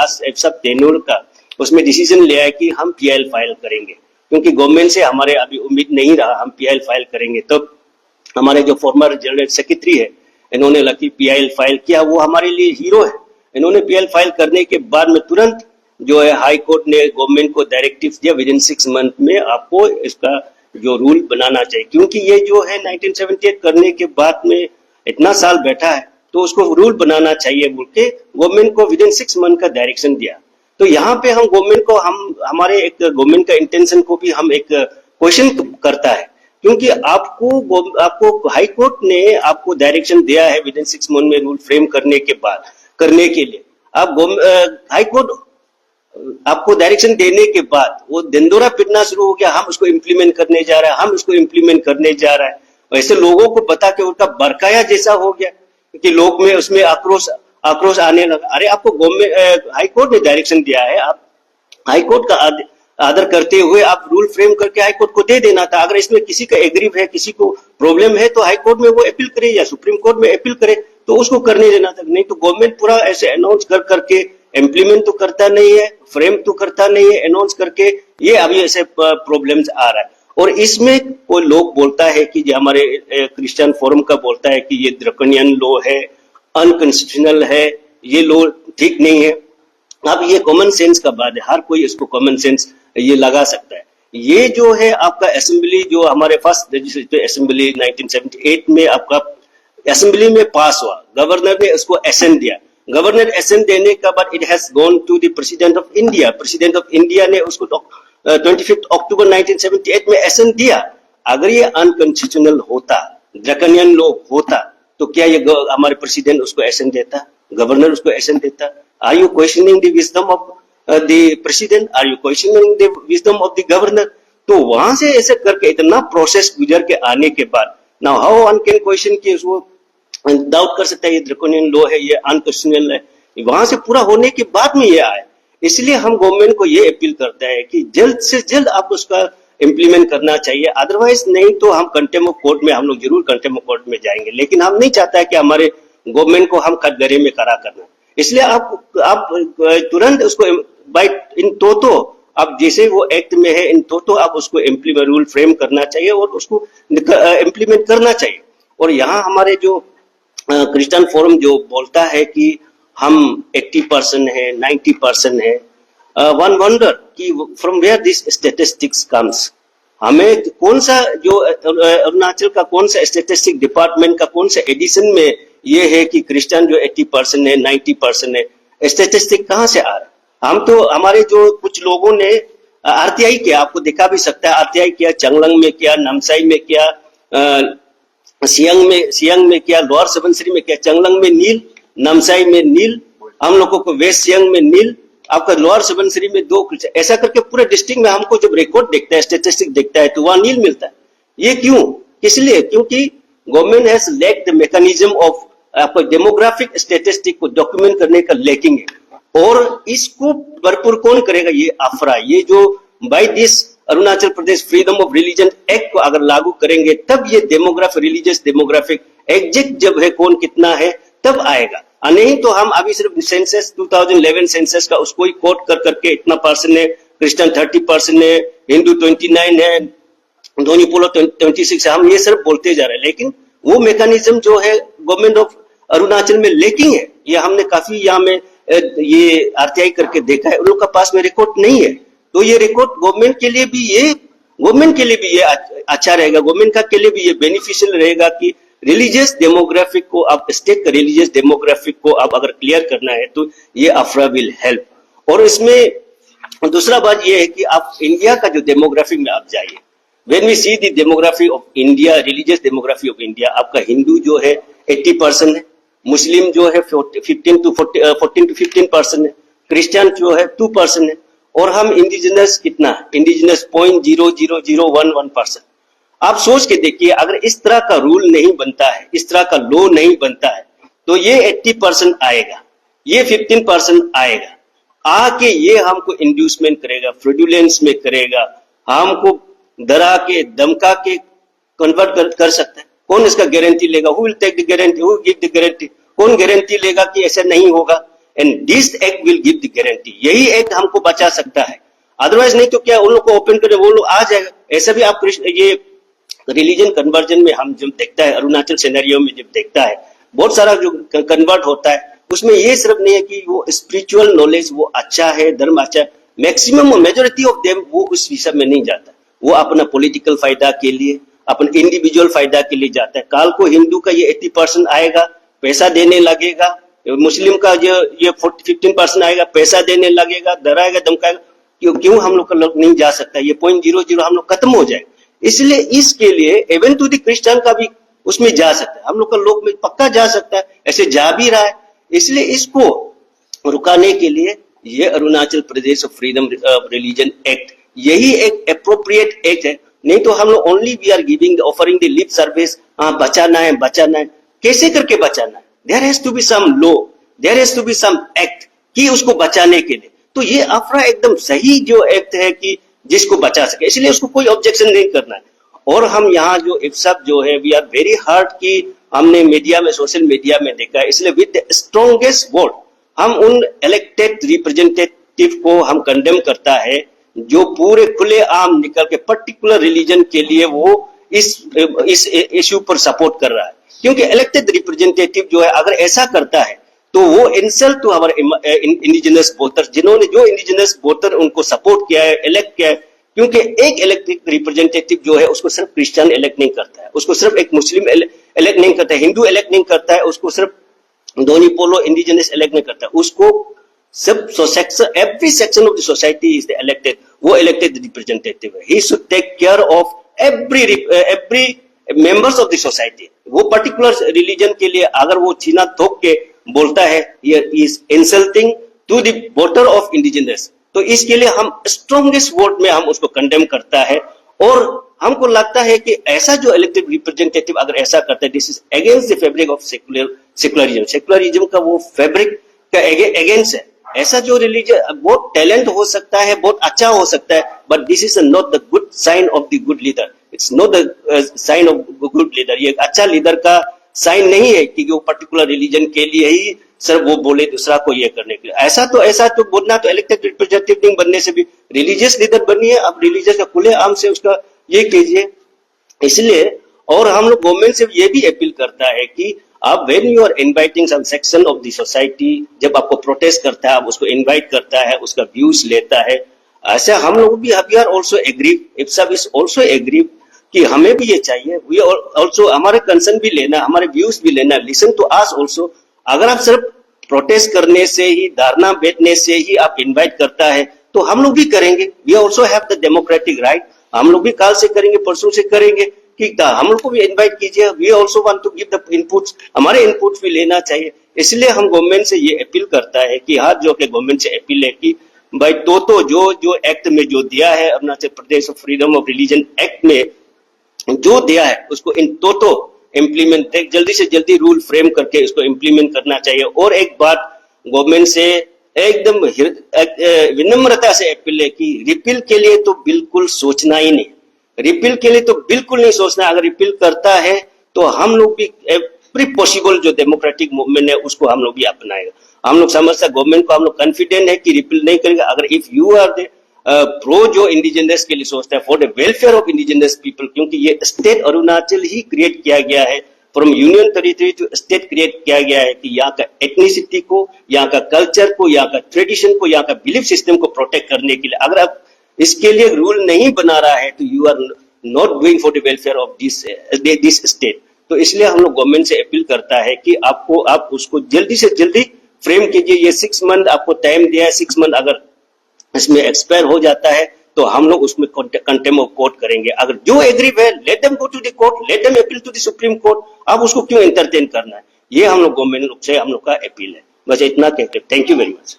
Last सब tenure का उसमें डिसीजन लिया है कि हम पीआईएल फाइल करेंगे, क्योंकि गवर्नमेंट से हमारे अभी उम्मीद नहीं रहा, हम पीआईएल फाइल करेंगे। तो हमारे जो फॉर्मर जनरल सेक्रेटरी है, इन्होंने लकी पीआईएल फाइल किया, वो हमारे लिए हीरो है। इन्होंने पीआईएल फाइल करने के बाद में तुरंत जो है हाई कोर्ट ने गवर्नमेंट को डायरेक्टिव दिया, विद इन 6 मंथ में आपको इसका जो रूल बनाना चाहिए, क्योंकि ये जो है 1978 करने के बाद में इतना साल बैठा है, तो उसको रूल बनाना चाहिए बोल के गवर्नमेंट को विद इन 6 मंथ का डायरेक्शन दिया। तो यहाँ पे हम गवर्नमेंट को हमारे एक गवर्नमेंट का इंटेंशन को भी हम एक क्वेश्चन करता है, क्योंकि आपको हाई कोर्ट ने आपको डायरेक्शन दिया है विद इन 6 मंथ में रूल फ्रेम करने के बाद करने के लिए। आप हाई कोर्ट आपको डायरेक्शन देने के बाद वो दिनदौरा पिटना शुरू हो गया, हम उसको इम्प्लीमेंट करने जा रहे हैं, हम उसको इम्प्लीमेंट करने जा रहा है। वैसे लोगों को बता के उनका बरकाया जैसा हो गया कि लोग में उसमें आक्रोश आने लगा। अरे आपको गवर्नमेंट हाई कोर्ट ने डायरेक्शन दिया है, आप हाई कोर्ट का आदर करते हुए आप रूल फ्रेम करके हाई कोर्ट को दे देना था। अगर इसमें किसी का एग्रीव है, किसी को प्रॉब्लम है, तो हाई कोर्ट में वो अपील करे या सुप्रीम कोर्ट में अपील करे, तो उसको करने देना था। नहीं तो गवर्नमेंट पूरा ऐसे अनाउंस करके इम्प्लीमेंट तो करता नहीं है, फ्रेम तो करता नहीं है, अनाउंस करके ये अभी ऐसे प्रॉब्लम्स आ रहा है। और इसमें कोई लोग बोलता है कि जो हमारे क्रिश्चियन फोरम का बोलता है कि ये ड्रैकोनियन लॉ है, अनकॉन्स्टिट्यूशनल है, ये लॉ ठीक नहीं है। अब ये कॉमन सेंस का बात है, हर कोई इसको कॉमन सेंस ये लगा सकता है। ये जो है आपका असेंबली, जो हमारे फर्स्ट लेजिस्लेटिव असेंबली 1978 में आपका असेंबली में पास हुआ, गवर्नर ने उसको एसेंट दिया। गवर्नर एसेंट देने के बाद it has gone to the president of India. President of India ने उसको 25 अक्टूबर 1978 में एसेंट दिया। अगर ये अनकॉन्स्टिट्यूशनल होता, ड्रैकोनियन लॉ होता, तो क्या ये हमारे प्रेसिडेंट उसको एसेंट देता, गवर्नर उसको एसेंट देता? Are you questioning the wisdom of the president? Are you questioning the wisdom of the governor? तो वहां से ऐसे करके इतना प्रोसेस गुजर के आने के बाद now how one can question कि उसको डाउट कर सकता है ये ड्रैकोनियन लॉ है, ये अनकॉन्स्टिट्यूशनल है। वहां से पूरा होने के बाद में ये आए। इसलिए हम गवर्नमेंट को ये अपील करते हैं कि जल्द से जल्द आप उसका इम्प्लीमेंट करना चाहिए, अदरवाइज नहीं तो हम कंटेम्प्ट ऑफ कोर्ट में, हम लोग जरूर कंटेम्प्ट ऑफ कोर्ट में जाएंगे। लेकिन हम नहीं चाहता है कि हमारे गवर्नमेंट को हम कटघरे में खड़ा करना। इसलिए आप तुरंत उसको बाय इन तो आप जैसे वो एक्ट में है इन तो आप उसको इम्प्लीमेंट रूल फ्रेम करना चाहिए और उसको इम्प्लीमेंट करना चाहिए। और यहाँ हमारे जो क्रिश्चियन फोरम जो बोलता है कि हम 80% है, 90% है, वन वंडर कि from where this statistics comes. हमें कौन सा जो अरुणाचल का कौन सा स्टैटिस्टिक डिपार्टमेंट का कौन सा एडिशन में ये है कि क्रिश्चियन जो 80% है, 90% है, स्टैटिस्टिक कहाँ से आ रहा है? हम तो हमारे जो कुछ लोगों ने आरटीआई किया, आपको दिखा भी सकता है, आरटीआई किया, चंगलंग में किया, नामसाई में किया, सियांग में किया, लोअर सुबनसिरी में किया। चंगलंग में नील, नामसाई में नील, हम लोगों को वेस्ट सियांग में नील, आपका लोअर सुबनसिरी में 2, ऐसा करके पूरे डिस्ट्रिक्ट में हमको जब रिकॉर्ड देखता है, स्टेटिस्टिक देखता है, तो वहां नील मिलता है। ये क्यों? किस लिए? क्योंकि government has lacked the mechanism of आपका डेमोग्राफिक स्टेटिस्टिक को डॉक्यूमेंट करने का लैकिंग है। और इसको भरपूर कौन करेगा? ये अफरा, ये जो by this Arunachal Pradesh freedom of religion act को अगर लागू करेंगे तब ये डेमोग्राफिक रिलीजियस डेमोग्राफिक एग्जैक्ट जब है कौन कितना है तब आएगा। नहीं तो हम अभी सिर्फ सेंसस 2011 सेंसस का उसको ही कोट कर करके इतना परसेंट है, क्रिश्चियन 30% है, हिंदू 29 है, धोनी पोलो 26 है, हम ये सिर्फ बोलते जा रहे हैं। लेकिन वो मैकेनिज्म जो है गवर्नमेंट ऑफ अरुणाचल में लेकिन है, ये हमने काफी यहाँ में ये आरटीआई करके देखा है, उन लोग का पास में रिकॉर्ड नहीं है। तो ये रिकॉर्ड गवर्नमेंट के लिए भी ये अच्छा रहेगा, गवर्नमेंट का के लिए भी ये बेनिफिशियल रहेगा कि रिलीजियस डेमोग्राफिक को आप स्टेट का रिलीजियस डेमोग्राफिक को आप अगर क्लियर करना है तो ये अफरा विल हेल्प। और इसमें दूसरा बात ये है कि आप इंडिया का जो डेमोग्राफिक में आप जाइए, when we see the demography of India, religious demography of India, आपका हिंदू जो है 80% है, मुस्लिम जो है 14 to 15% है, क्रिश्चियन जो है 2% है, और हम इंडिजिनस कितना, इंडिजिनस 0.00011%। आप सोच के देखिए, अगर इस तरह का रूल नहीं बनता है, इस तरह का लॉ नहीं बनता है, तो ये 80% आएगा, ये 15% आएगा, आके ये हमको इंड्यूसमेंट करेगा, फ्रॉडुलेंस में करेगा, हमको डरा के धमका के कन्वर्ट कर सकता है। कौन इसका गारंटी लेगा? Who will take the guarantee, who give the guarantee? कौन गारंटी लेगा कि ऐसा नहीं होगा? And this act will give the guarantee. यही एक्ट हमको बचा सकता है, अदरवाइज नहीं तो क्या उन लोग को ओपन करें वो लोग आ जाएगा। ऐसा भी आप ये रिलीजन कन्वर्जन में हम जब देखता है, अरुणाचल सिनेरियो में जब देखता है बहुत सारा जो कन्वर्ट होता है उसमें ये सिर्फ नहीं है कि वो स्पिरिचुअल नॉलेज वो अच्छा है, धर्म अच्छा है, मैक्सिमम मेजोरिटी ऑफ देम वो उस विषय में नहीं जाता, वो अपना पॉलिटिकल फायदा के लिए, अपने इंडिविजुअल फायदा के लिए जाता है। काल को हिंदू का ये 80% आएगा, पैसा देने लगेगा, मुस्लिम का ये 15% आएगा, पैसा देने लगेगा, डराएगा धमकाएगा, क्यों हम लोग का लोग नहीं जा सकता, ये 0.00 हम लोग खत्म हो जाए। इसलिए इसके लिए इवन टू द क्रिश्चियन का भी उसमें जा सकता है, हम लोग का लोग में पक्का जा सकता है, ऐसे जा भी रहा है। इसलिए इसको रुकाने के लिए ये Arunachal Pradesh freedom religion act यही एक एप्रोप्रिएट एक्ट है। नहीं तो हम लोग only we are giving offering the lip service, बचाना है बचाना है, कैसे करके बचाना है? There has to be some law, there has to be some act कि उसको बचाने के लिए। तो ये अफरा एकदम सही जो एक्ट है कि जिसको बचा सके, इसलिए उसको कोई ऑब्जेक्शन नहीं करना है। और हम यहाँ जो सब जो है वी आर वेरी हार्ड की हमने मीडिया में, सोशल मीडिया में देखा है, इसलिए विद स्ट्रॉन्गेस्ट वोट हम उन इलेक्टेड रिप्रेजेंटेटिव को हम कंडेम करता है जो पूरे खुले आम निकल के पर्टिकुलर रिलीजन के लिए वो इस इश्यू पर सपोर्ट कर रहा है। क्योंकि इलेक्टेड रिप्रेजेंटेटिव जो है अगर ऐसा करता है तो वो insult to our indigenous voter, जिन्होंने जो इंडिजिनस वोटर उनको सपोर्ट किया है, इलेक्ट किया है। क्योंकि एक इलेक्टेड रिप्रेजेंटेटिव जो है उसको सिर्फ क्रिश्चियन इलेक्ट नहीं करता है, उसको सिर्फ एक मुस्लिम इलेक्ट नहीं करता है, हिंदू इलेक्ट नहीं करता है, उसको सिर्फ दोनी पोलो इंडिजिनस इलेक्ट नहीं करता है, उसको सब every section of the society is the elected, वो इलेक्टेड रिप्रेजेंटेटिव है। He should take care of every members of the society. वो पर्टिकुलर रिलीजन के लिए अगर वो चीना थोक के बोलता है ये is insulting to the voter of indigenous, तो इसके लिए हम स्ट्रॉन्गेस्ट वोट में हम उसको कंडेम करता है। और हमको लगता है कि ऐसा जो इलेक्टेड रिप्रेजेंटेटिव अगर ऐसा करता है, this is against the fabric of secularism का वो फैब्रिक का अगेंस्ट है। ऐसा जो रिलीजन बहुत टैलेंट हो सकता है, बहुत अच्छा हो सकता है, but this is not the good sign of the good leader, it's not the sign of good leader. ये अच्छा लीडर का साइन नहीं है कि वो पर्टिकुलर रिलीजन के लिए ही सर वो बोले दूसरा को ये करने के लिए। ऐसा तो बोलना तो इलेक्टेड रिप्रेजेंटेटिव बनने से भी रिलीजियस लीडर बनिए, अब रिलीजियस का खुले आम से उसका ये कीजिए। इसलिए और हम लोग गवर्नमेंट से ये भी अपील करता है कि आप when you are inviting some section of the society, जब आपको प्रोटेस्ट करता है आप उसको इनवाइट करता है, उसका व्यूज लेता है, ऐसा हम लोग भी we are also agree, Ipsa is also agree कि हमें भी ये चाहिए, वी आल्सो हमारे कंसर्न भी लेना, हमारे व्यूज भी लेना, लिसन टू अस आल्सो। अगर आप सिर्फ प्रोटेस्ट करने से ही, धरना बैठने से ही आप इनवाइट करता है तो हम लोग भी करेंगे, we also have the democratic right, हम लोग भी काल से करेंगे, परसों से करेंगे कि हम लोग को भी इनवाइट कीजिए, we also want to give the inputs, हमारे इनपुट्स भी लेना चाहिए। इसलिए हम गवर्नमेंट से ये अपील करता है कि हाथ जो के गवर्नमेंट से अपील है कि भाई तो जो एक्ट में जो दिया है Arunachal Pradesh freedom of religion act में जो दिया है उसको इन तो इम्प्लीमेंट जल्दी से जल्दी रूल फ्रेम करके इसको इम्प्लीमेंट करना चाहिए। और एक बात गवर्नमेंट से एकदम विनम्रता से अपील है कि रिपील के लिए तो बिल्कुल सोचना ही नहीं, रिपील के लिए तो बिल्कुल नहीं सोचना। अगर रिपील करता है तो हम लोग भी एवरी पॉसिबल जो डेमोक्रेटिक मूवमेंट है उसको हम लोग भी अपनाएगा। हम लोग समझता गवर्नमेंट को हम लोग कॉन्फिडेंट है कि रिपील नहीं करेगा। अगर if you are the pro जो इंडिजिनस के लिए सोचता है, for the welfare of indigenous people, क्योंकि ये स्टेट अरुणाचल ही क्रिएट किया गया है, from union territory to state create किया गया है कि यहाँ का एथनिसिटी को, यहाँ का कल्चर को, यहाँ का ट्रेडिशन को, यहाँ का बिलीफ सिस्टम को प्रोटेक्ट करने के लिए अगर आप इसके लिए रूल नहीं बना रहा है तो you are not doing for the welfare of this state. तो इसलिए हम लोग गवर्नमेंट से अपील करता है कि आप उसको जल्दी से जल्दी फ्रेम कीजिए। ये 6 मंथ आपको टाइम दिया है, 6 मंथ अगर इसमें एक्सपायर हो जाता है तो हम लोग उसमें कंटेम्प्ट ऑफ कोर्ट करेंगे। अगर जो एग्री है let them go to the court, let them appeal to the supreme court. आप उसको क्यों एंटरटेन करना है? ये हम लोग गवर्नमेंट से हम लोग का अपील है। बस इतना कहते हैं। Thank you very much.